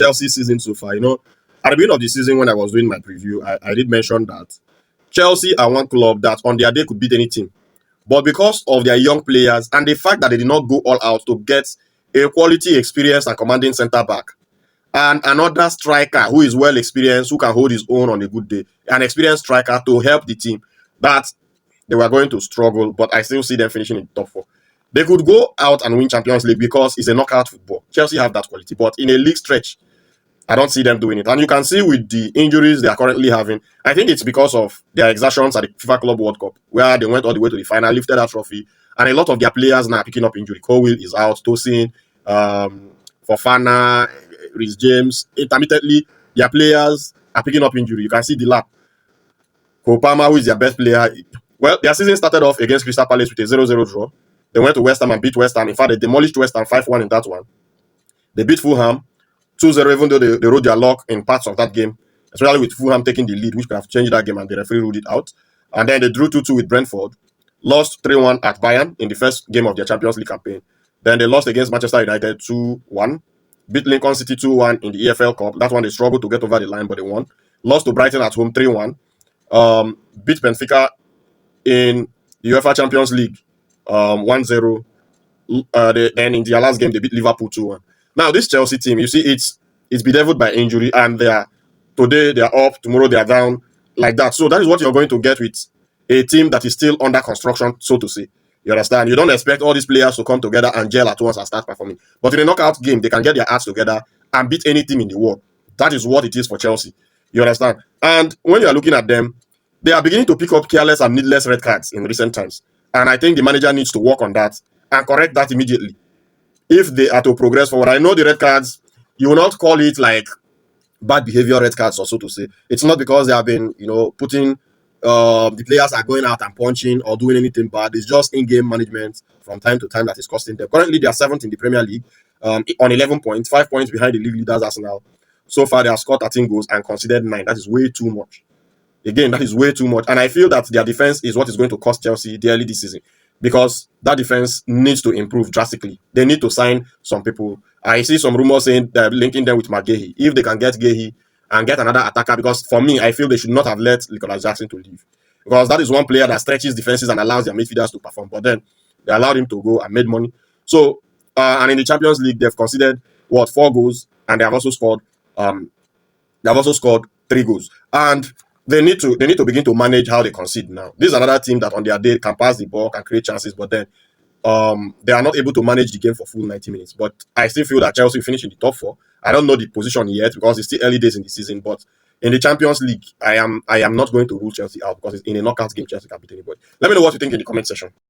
Chelsea season so far, at the beginning of the season when I was doing my preview, I did mention that Chelsea are one club that on their day could beat any team. But because of their young players and the fact that they did not go all out to get a quality, experienced, and commanding centre back, and another striker who is well experienced, who can hold his own on a good day, an experienced striker to help the team, that they were going to struggle, but I still see them finishing in top four. They could go out and win Champions League because it's a knockout football. Chelsea have that quality, but in a league stretch, I don't see them doing it. And you can see with the injuries they are currently having, I think it's because of their exertions at the FIFA Club World Cup, where they went all the way to the final, lifted that trophy, and a lot of their players now are picking up injury. Colwill is out, Tosin, Fofana, Reece James. Intermittently, their players are picking up injury. You can see the lap. Kopama, who is their best player. Well, their season started off against Crystal Palace with a 0-0 draw. They went to West Ham and beat West Ham. In fact, they demolished West Ham 5-1 in that one. They beat Fulham 2-0, even though they rode their luck in parts of that game, especially with Fulham taking the lead, which could have changed that game, and the referee ruled it out. And then they drew 2-2 with Brentford, lost 3-1 at Bayern in the first game of their Champions League campaign. Then they lost against Manchester United 2-1, beat Lincoln City 2-1 in the EFL Cup. That one they struggled to get over the line, but they won. Lost to Brighton at home 3-1. Beat Benfica in the UEFA Champions League 1-0. Then in their last game, they beat Liverpool 2-1. Now, this Chelsea team, you see, it's bedeviled by injury, and today they are up, tomorrow they are down, like that. So that is what you're going to get with a team that is still under construction, so to say. You understand? You don't expect all these players to come together and gel at once and start performing. But in a knockout game, they can get their hearts together and beat any team in the world. That is what it is for Chelsea. You understand? And when you are looking at them, they are beginning to pick up careless and needless red cards in recent times. And I think the manager needs to work on that and correct that immediately if they are to progress forward. I know the red cards, you will not call it like bad behavior red cards, or so to say. It's not because they have been, putting the players are going out and punching or doing anything bad. It's just in-game management from time to time that is costing them. Currently, they are 7th in the Premier League on 11 points, 5 points behind the league leaders Arsenal. So far, they have scored 13 goals and conceded 9. That is way too much. Again, that is way too much. And I feel that their defense is what is going to cost Chelsea dearly this season, because that defense needs to improve drastically. They need to sign some people. I see some rumors saying they're linking them with McGahey. If they can get Gahey and get another attacker, because for me, I feel they should not have let Nicholas Jackson to leave, because that is one player that stretches defenses and allows their midfielders to perform. But then they allowed him to go and made money. So, and in the Champions League, they've conceded 4 goals, and they have also scored 3 goals. And they need to begin to manage how they concede now. This is another team that on their day can pass the ball, can create chances, but then they are not able to manage the game for full 90 minutes. But I still feel that Chelsea will finish in the top 4. I don't know the position yet because it's still early days in the season, but in the Champions League, I am not going to rule Chelsea out, because it's in a knockout game. Chelsea can beat anybody. Let me know what you think in the comment section.